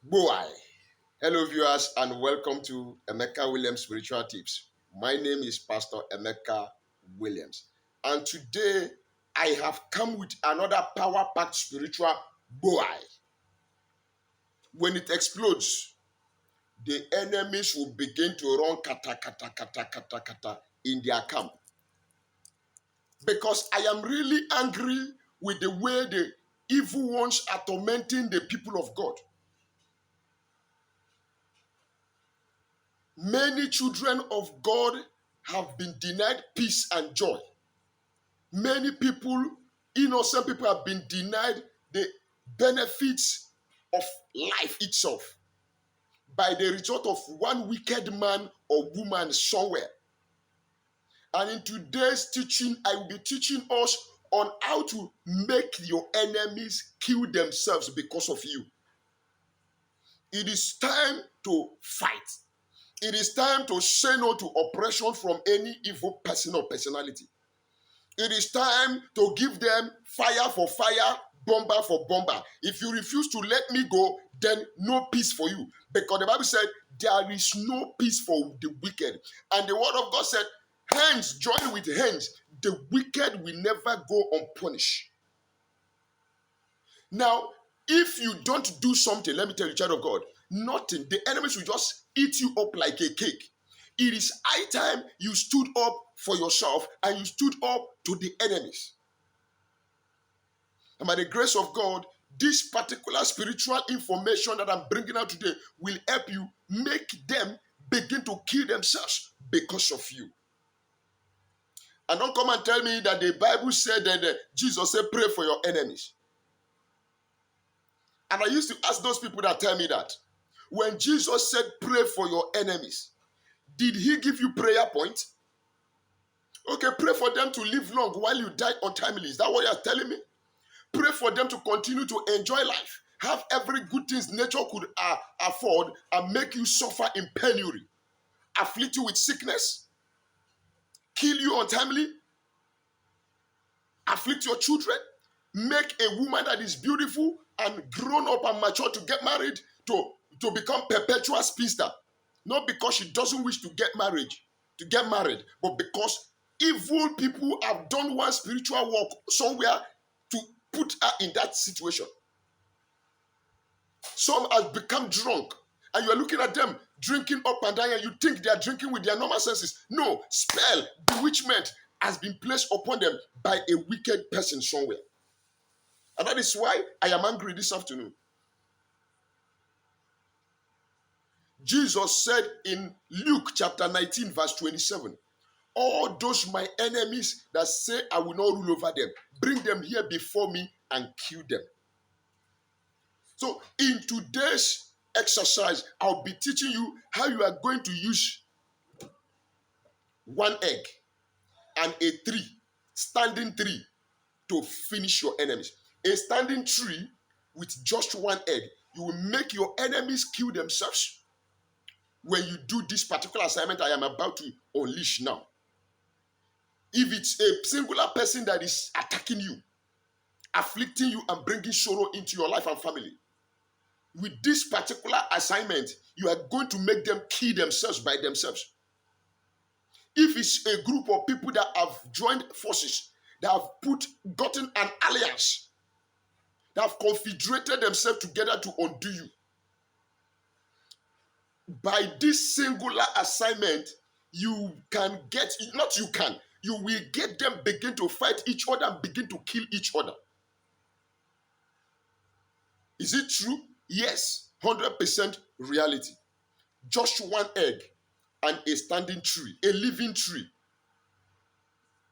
Boy, hello viewers and welcome to Emeka Williams Spiritual Tips. My name is Pastor Emeka Williams, and today I have come with another power-packed spiritual boy. When it explodes, the enemies will begin to run kata kata kata kata kata in their camp because I am really angry with the way the evil ones are tormenting the people of God. Many children of God have been denied peace and joy. Many people, innocent people, have been denied the benefits of life itself by the result of one wicked man or woman somewhere. And in today's teaching, I will be teaching us on how to make your enemies kill themselves because of you. It is time to fight. It is time to say no to oppression from any evil person or personality. It is time to give them fire for fire, bomber for bomber. If you refuse to let me go, then no peace for you. Because the Bible said, there is no peace for the wicked. And the word of God said, hands join with hands. The wicked will never go unpunished. Now, if you don't do something, let me tell you, child of God, nothing. The enemies will just eat you up like a cake. It is high time you stood up for yourself and you stood up to the enemies. And by the grace of God, this particular spiritual information that I'm bringing out today will help you make them begin to kill themselves because of you. And don't come and tell me that the Bible said that Jesus said, pray for your enemies. And I used to ask those people that tell me that, when Jesus said, pray for your enemies, did he give you prayer points? Okay, pray for them to live long while you die untimely. Is that what you're telling me? Pray for them to continue to enjoy life, have every good thing nature could afford, and make you suffer in penury, afflict you with sickness, kill you untimely, afflict your children, make a woman that is beautiful and grown up and mature to get married to become perpetual spinster. Not because she doesn't wish to get married, but because evil people have done one spiritual work somewhere to put her in that situation. Some have become drunk, and you are looking at them drinking up and down, and you think they are drinking with their normal senses. No, spell, bewitchment has been placed upon them by a wicked person somewhere. And that is why I am angry this afternoon. Jesus said in Luke chapter 19, verse 27, all those my enemies that say I will not rule over them, bring them here before me and kill them. So in today's exercise, I'll be teaching you how you are going to use one egg and a tree, standing tree, to finish your enemies. A standing tree with just one egg, you will make your enemies kill themselves when you do this particular assignment I am about to unleash now. If it's a singular person that is attacking you, afflicting you, and bringing sorrow into your life and family, with this particular assignment, you are going to make them kill themselves by themselves. If it's a group of people that have joined forces, that have gotten an alliance, that have confederated themselves together to undo you, by this singular assignment, you will get them begin to fight each other and begin to kill each other. Is it true? Yes, 100% reality. Just one egg and a standing tree, a living tree.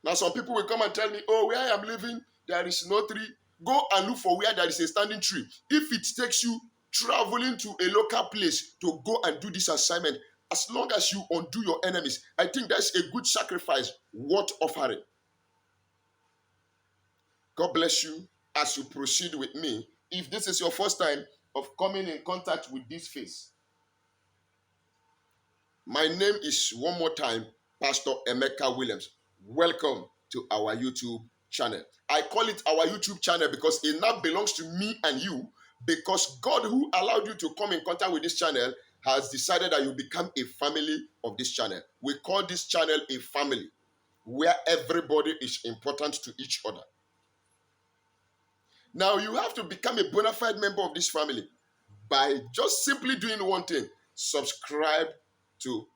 Now some people will come and tell me, oh, where I am living, there is no tree. Go and look for where there is a standing tree. If it takes you traveling to a local place to go and do this assignment, as long as you undo your enemies, I think that's a good sacrifice worth offering. God bless you as you proceed with me. If this is your first time of coming in contact with this face, my name is, one more time, Pastor Emeka Williams. Welcome to our YouTube channel. I call it our YouTube channel because it now belongs to me and you, Because God, who allowed you to come in contact with this channel, has decided that you become a family of this channel. We call this channel a family, where everybody is important to each other. Now, you have to become a bona fide member of this family by just simply doing one thing: subscribe to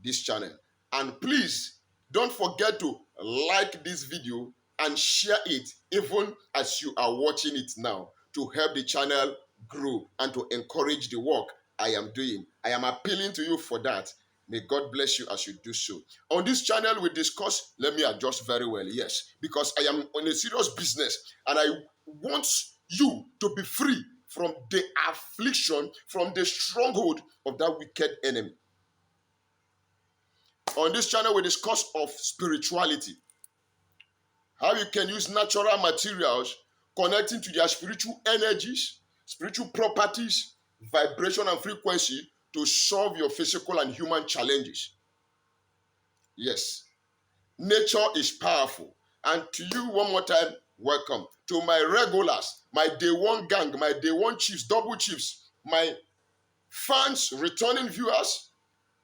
this channel. And please don't forget to like this video and share it even as you are watching it now, to help the channel grow and to encourage the work I am doing. I am appealing to you for that. May God bless you as you do so. On this channel, we discuss, let me adjust very well, yes, because I am on a serious business and I want you to be free from the affliction, from the stronghold of that wicked enemy. On this channel, we discuss of spirituality, how you can use natural materials connecting to their spiritual energies, spiritual properties, vibration and frequency to solve your physical and human challenges. Yes, nature is powerful. And to you, one more time, welcome. To my regulars, my day one gang, my day one chiefs, double chiefs, my fans, returning viewers,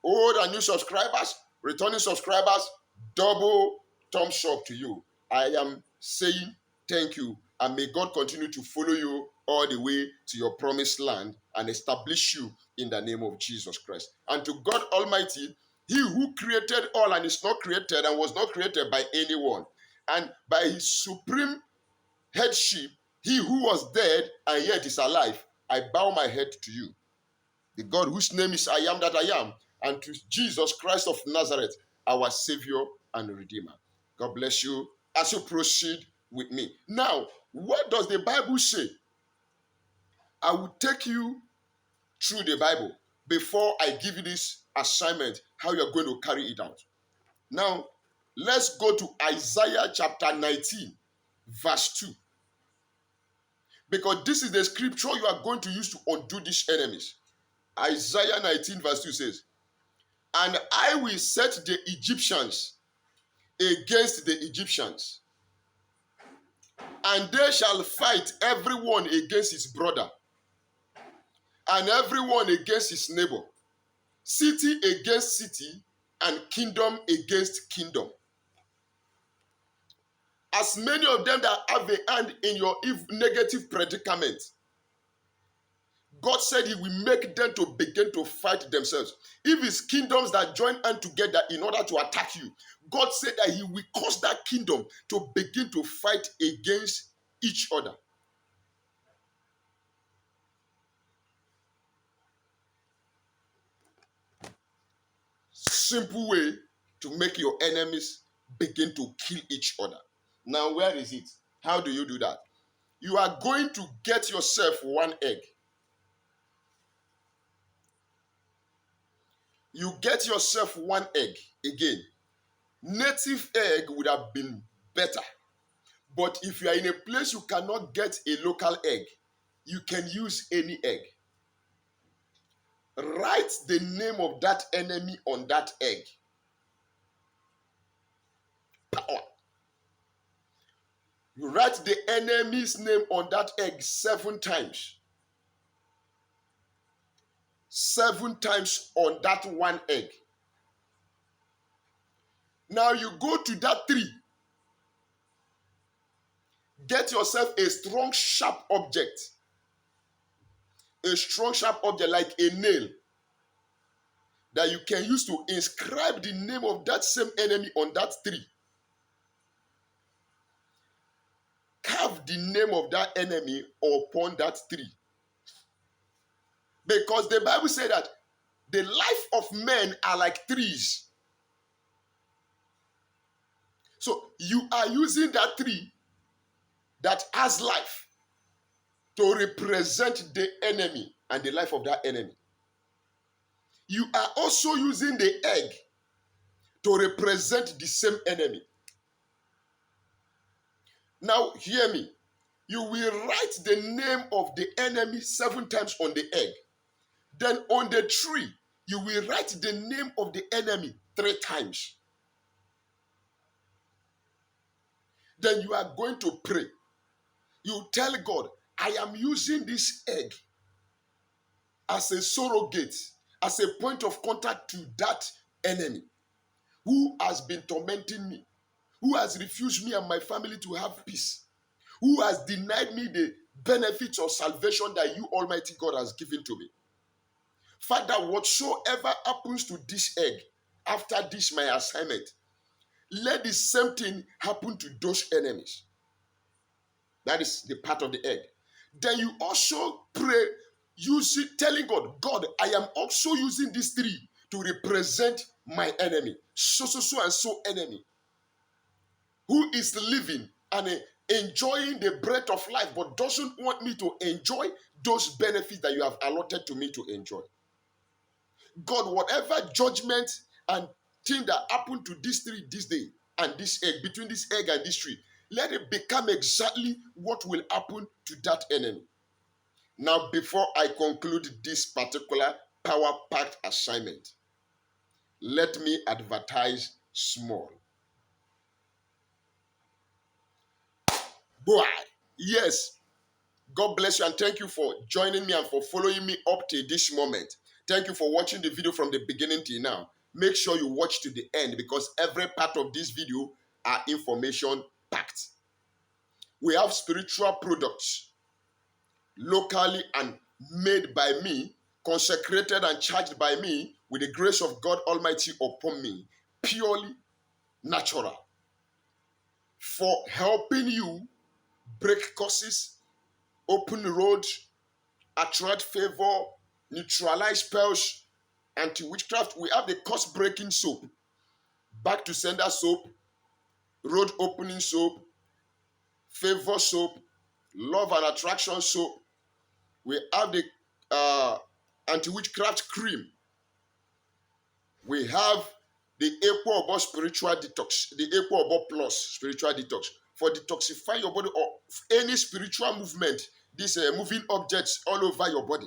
old and new subscribers, returning subscribers, double thumbs up to you. I am saying thank you, and may God continue to follow you all the way to your promised land and establish you in the name of Jesus Christ. And to God Almighty, He who created all and is not created and was not created by anyone, and by His supreme headship, He who was dead and yet is alive, I bow my head to you. The God whose name is I am that I am, and to Jesus Christ of Nazareth, our Savior and Redeemer. God bless you as you proceed with me. Now, what does the Bible say? I will take you through the Bible before I give you this assignment, how you are going to carry it out. Now, let's go to Isaiah chapter 19, verse 2. Because this is the scripture you are going to use to undo these enemies. Isaiah 19, verse 2 says, "And I will set the Egyptians against the Egyptians, and they shall fight everyone against his brother, and everyone against his neighbor, city against city, and kingdom against kingdom. As many of them that have a hand in your negative predicament, God said He will make them to begin to fight themselves. If it's kingdoms that join hand together in order to attack you, God said that He will cause that kingdom to begin to fight against each other. Simple way to make your enemies begin to kill each other. Now, where is it? How do you do that? You are going to get yourself one egg. You get yourself one egg. Again, native egg would have been better. But if you are in a place you cannot get a local egg, you can use any egg. Write the name of that enemy on that egg. Power. You write the enemy's name on that egg 7 times. 7 times on that one egg. Now you go to that tree. Get yourself a strong, sharp object. A strong, sharp object like a nail that you can use to inscribe the name of that same enemy on that tree. Carve the name of that enemy upon that tree. Because the Bible said that the life of men are like trees. So you are using that tree that has life to represent the enemy and the life of that enemy. You are also using the egg to represent the same enemy. Now hear me. You will write the name of the enemy 7 times on the egg. Then on the tree, you will write the name of the enemy 3 times. Then you are going to pray. You tell God, I am using this egg as a surrogate, as a point of contact to that enemy who has been tormenting me, who has refused me and my family to have peace, who has denied me the benefits of salvation that you, Almighty God, has given to me. Father, whatsoever happens to this egg after this my assignment, let the same thing happen to those enemies. That is the part of the egg. Then you also pray, telling God, God, I am also using this tree to represent my enemy. So and so enemy who is living and enjoying the breath of life but doesn't want me to enjoy those benefits that you have allotted to me to enjoy. God, whatever judgment and thing that happened to this tree this day and this egg, between this egg and this tree, let it become exactly what will happen to that enemy. Now, before I conclude this particular power-packed assignment, let me advertise small. Boy, yes, God bless you and thank you for joining me and for following me up to this moment. Thank you for watching the video from the beginning till now. Make sure you watch to the end because every part of this video are information packed. We have spiritual products locally and made by me, consecrated and charged by me with the grace of God Almighty upon me, purely natural, for helping you break curses, open roads, attract favor, neutralize spells, anti-witchcraft. We have the curse-breaking soap, back to sender soap, road opening soap, favor soap, love and attraction soap. We have the anti-witchcraft cream. We have the Equal About Spiritual Detox, the Equal About Plus Spiritual Detox for detoxifying your body or any spiritual movement, these moving objects all over your body.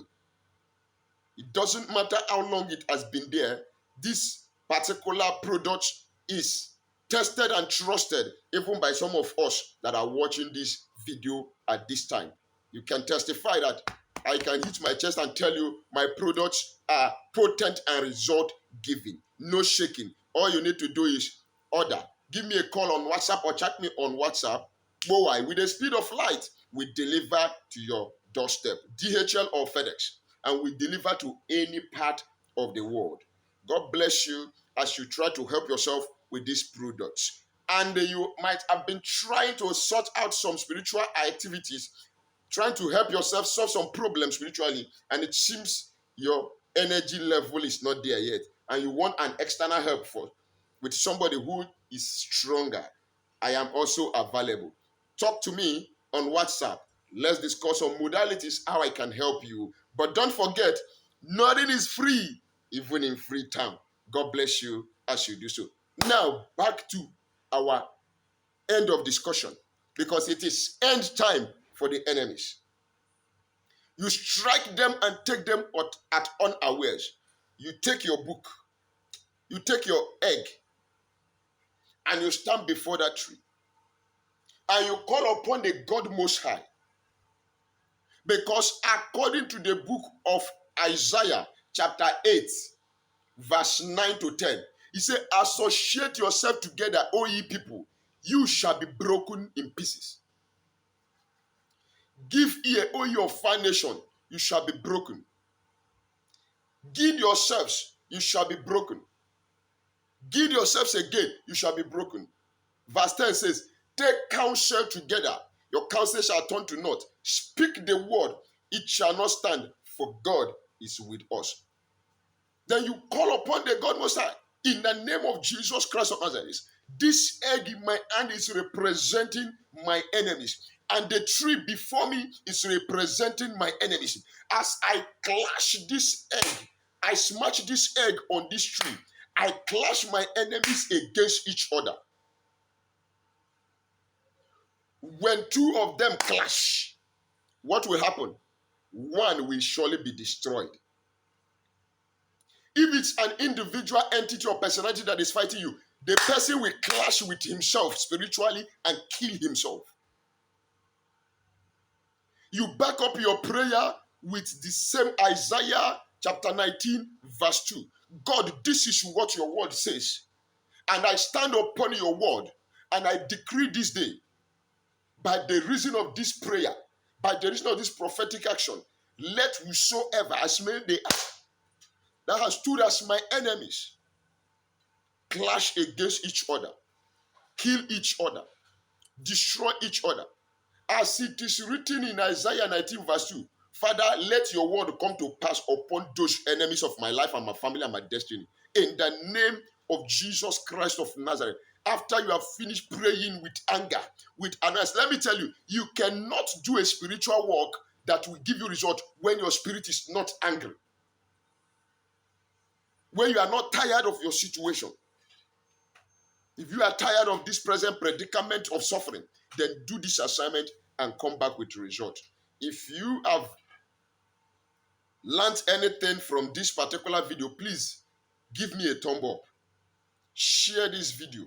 It doesn't matter how long it has been there. This particular product is tested and trusted even by some of us that are watching this video at this time. You can testify that I can hit my chest and tell you my products are potent and result giving. No shaking. All you need to do is order. Give me a call on WhatsApp or chat me on WhatsApp. Boy, with the speed of light, we deliver to your doorstep. DHL or FedEx. And we deliver to any part of the world. God bless you as you try to help yourself with these products. And you might have been trying to sort out some spiritual activities, trying to help yourself solve some problems spiritually, and it seems your energy level is not there yet, and you want an external help with somebody who is stronger. I am also available. Talk to me on WhatsApp. Let's discuss on modalities, how I can help you. But don't forget, nothing is free, even in free time. God bless you as you do so. Now, back to our end of discussion, because it is end time for the enemies. You strike them and take them at unawares. You take your book, you take your egg, and you stand before that tree. And you call upon the God Most High. Because according to the book of Isaiah, chapter 8, verse 9 to 10, he said, associate yourself together, O ye people, you shall be broken in pieces. Give ear, O ye of far nation, you shall be broken. Guide yourselves, you shall be broken. Guide yourselves again, you shall be broken. Verse 10 says, take counsel together, your counsel shall turn to naught. Speak the word, it shall not stand, for God is with us. Then you call upon the God Most High in the name of Jesus Christ of Nazareth. This egg in my hand is representing my enemies, and the tree before me is representing my enemies. As I clash this egg, I smash this egg on this tree, I clash my enemies against each other. When two of them clash, what will happen? One will surely be destroyed. If it's an individual entity or personality that is fighting you, the person will clash with himself spiritually and kill himself. You back up your prayer with the same Isaiah chapter 19, verse 2. God, this is what your word says. And I stand upon your word, and I decree this day, by the reason of this prayer, by the reason of this prophetic action, let whosoever, as many they are, that has stood as my enemies, clash against each other, kill each other, destroy each other. As it is written in Isaiah 19 verse 2, Father, let your word come to pass upon those enemies of my life and my family and my destiny. In the name of Jesus Christ of Nazareth. After you have finished praying with anger, with annoyance, let me tell you, you cannot do a spiritual work that will give you result when your spirit is not angry. When you are not tired of your situation. If you are tired of this present predicament of suffering, then do this assignment and come back with result. If you have learned anything from this particular video, please give me a thumb up. Share this video.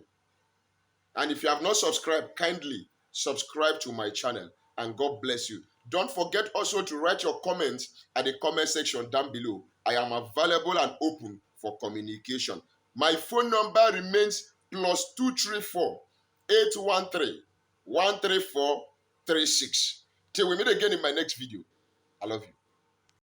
And if you have not subscribed, kindly subscribe to my channel. And God bless you. Don't forget also to write your comments at the comment section down below. I am available and open for communication. My phone number remains +234 813 134 36. Till we meet again in my next video. I love you.